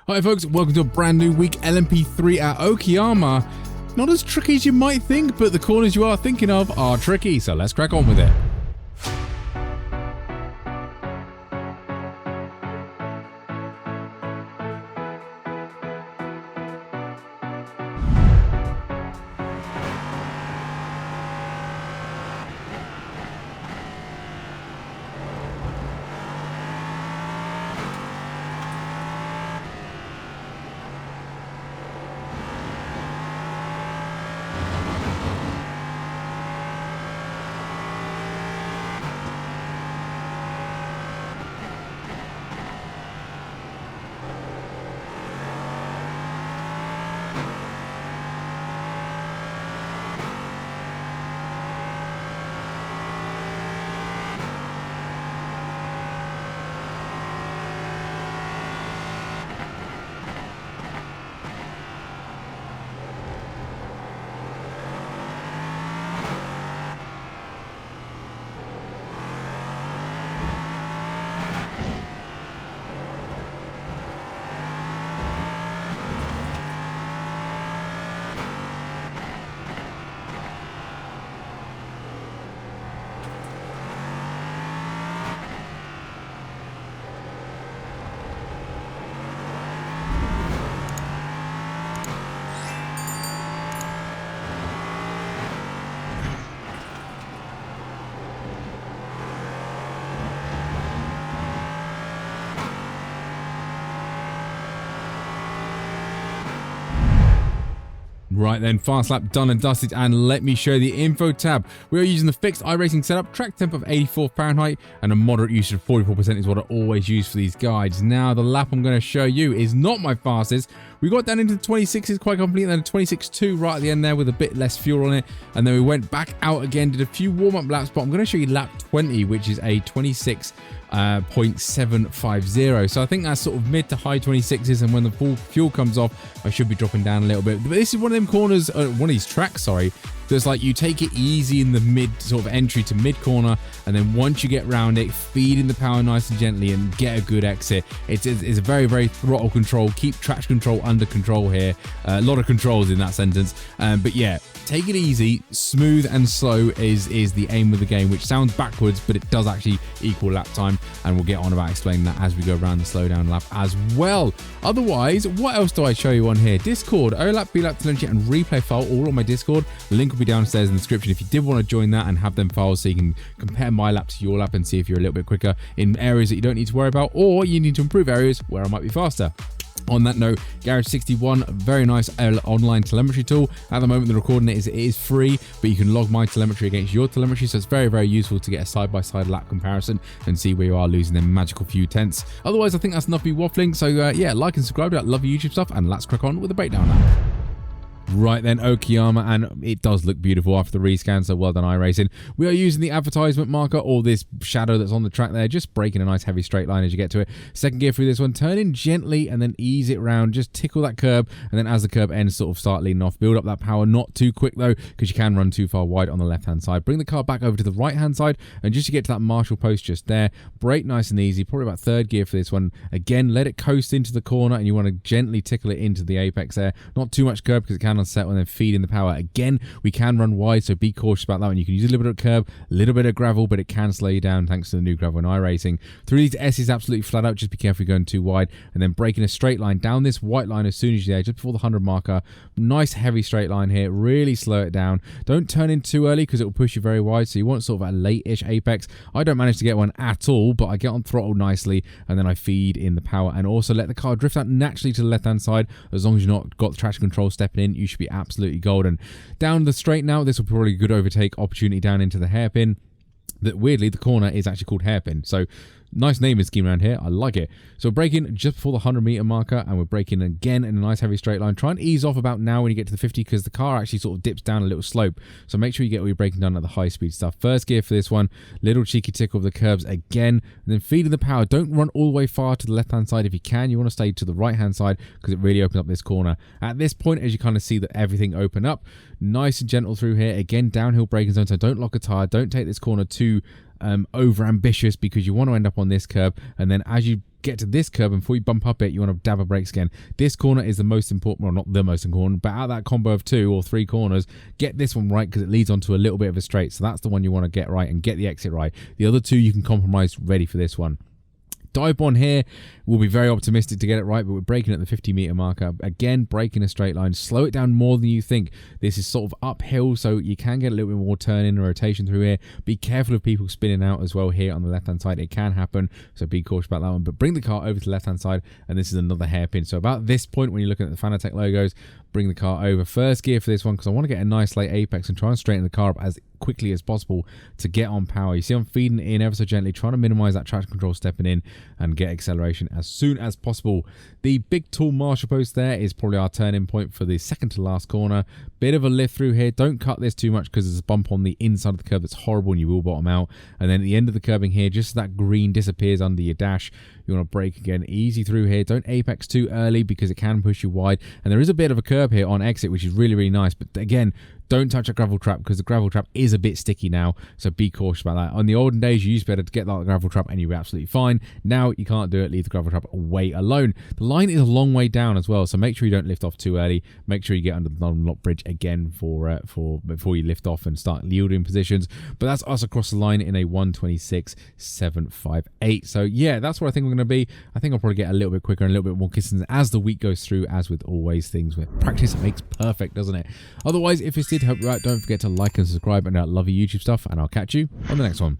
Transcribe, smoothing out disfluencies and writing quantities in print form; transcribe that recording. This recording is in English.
Hi folks, welcome to a brand new week LMP3 at Okayama. Not as tricky as you might think, but the corners you are thinking of are tricky, so let's crack on with it. Right then, fast lap done and dusted, and let me show the info tab. We are using the fixed iRacing setup, track temp of 84 Fahrenheit, and a moderate usage of 44% is what I always use for these guides. Now, the lap I'm going to show you is not my fastest. We got down into the 26s quite comfortably, and then a 26.2 right at the end there with a bit less fuel on it, and then we went back out again, did a few warm-up laps, but I'm going to show you lap 20, which is a 26.750. So I think that's sort of mid to high 26s, and when the full fuel comes off, I should be dropping down a little bit. But this is one of them corners, one of these tracks, sorry, that's like you take it easy in the mid sort of entry to mid corner, and then once you get round it, feed in the power nice and gently and get a good exit. It's a very, very throttle control, keep traction control under control here. A lot of controls in that sentence, but yeah, take it easy, smooth and slow is the aim of the game, which sounds backwards, but it does actually equal lap time, and we'll get on about explaining that as we go around the slowdown lap as well. Otherwise, what else do I show you on here? Discord, OLAP, BLAP, telemetry and replay file, all on my Discord. The link will be downstairs in the description if you did want to join that and have them files so you can compare my lap to your lap and see if you're a little bit quicker in areas that you don't need to worry about, or you need to improve areas where I might be faster. On that note, Garage 61, very nice online telemetry tool. At the moment, the recording it is free, but you can log my telemetry against your telemetry, so it's very, very useful to get a side-by-side lap comparison and see where you are losing them magical few tenths. Otherwise, I think that's enough me waffling, so yeah, like and subscribe to that lovely YouTube stuff, and let's crack on with the breakdown now. Right then, Okayama, and it does look beautiful after the rescan, so well done iRacing. We are using the advertisement marker, or this shadow that's on the track there, just breaking a nice heavy straight line as you get to it. Second gear through this one, turn in gently and then ease it round, just tickle that curb, and then as the curb ends, sort of start leaning off. Build up that power, not too quick though, because you can run too far wide on the left-hand side. Bring the car back over to the right-hand side, and just to get to that marshal post just there, brake nice and easy, probably about third gear for this one. Again, let it coast into the corner, and you want to gently tickle it into the apex there. Not too much curb, because it can unsettle, and then feed in the power. Again, we can run wide, so be cautious about that one. You can use a little bit of curb, a little bit of gravel, but it can slow you down thanks to the new gravel in iRacing. Through these S's absolutely flat out, just be careful you're going too wide, and then breaking a straight line down this white line as soon as you're there, just before the 100 marker. Nice heavy straight line here, really slow it down. Don't turn in too early because it will push you very wide, so you want sort of a late-ish apex. I don't manage to get one at all, but I get on throttle nicely, and then I feed in the power, and also let the car drift out naturally to the left-hand side. As long as you've not got the traction control stepping in, you should be absolutely golden. Down the straight now, this will probably be a good overtake opportunity down into the hairpin. That weirdly, the corner is actually called hairpin, so nice naming scheme around here. I like it. So we're braking just before the 100 meter marker, and we're braking again in a nice heavy straight line. Try and ease off about now when you get to the 50, because the car actually sort of dips down a little slope. So make sure you get all your braking done at the high speed stuff. First gear for this one, little cheeky tickle of the curbs again, and then feeding the power. Don't run all the way far to the left hand side if you can. You want to stay to the right hand side because it really opens up this corner. At this point, as you kind of see that everything open up, nice and gentle through here. Again, downhill braking zone, so don't lock a tire. Don't take this corner too over ambitious because you want to end up on this curb, and then as you get to this curb and before you bump up it, you want to dab a brakes again. This corner is the most important, well, not the most important, but out of that combo of 2 or 3 corners, get this one right because it leads onto a little bit of a straight. So that's the one you want to get right and get the exit right. The other 2 you can compromise ready for this one. Dive bomb here, we'll be very optimistic to get it right, but we're braking at the 50-meter marker. Again, braking a straight line. Slow it down more than you think. This is sort of uphill, so you can get a little bit more turn in and rotation through here. Be careful of people spinning out as well here on the left-hand side. It can happen, so be cautious about that one. But bring the car over to the left-hand side, and this is another hairpin. So about this point, when you're looking at the Fanatec logos, bring the car over. First gear for this one, because I want to get a nice late apex and try and straighten the car up as quickly as possible to get on power. You see I'm feeding it in ever so gently, trying to minimize that traction control stepping in and get acceleration as soon as possible. The big tall marshal post there is probably our turning point for the second to last corner. Bit of a lift through here. Don't cut this too much because there's a bump on the inside of the curb that's horrible and you will bottom out. And then at the end of the curbing here, just as that green disappears under your dash, you want to brake again, easy through here. Don't apex too early because it can push you wide. And there is a bit of a curb here on exit, which is really, really nice. But again, don't touch a gravel trap because the gravel trap is a bit sticky now, so be cautious about that. On the olden days, you used to be able to get that gravel trap and you were absolutely fine. Now you can't do it. Leave the gravel trap away alone. The line is a long way down as well, so make sure you don't lift off too early. Make sure you get under the non-lock bridge again for before you lift off and start yielding positions. But that's us across the line in a 1:26.758. So yeah, that's where I think we're going to be. I think I'll probably get a little bit quicker and a little bit more consistent as the week goes through, as with always things where practice makes perfect, doesn't it? Otherwise, if this did help you out, don't forget to like and subscribe, and I love your YouTube stuff, and I'll catch you on the next one.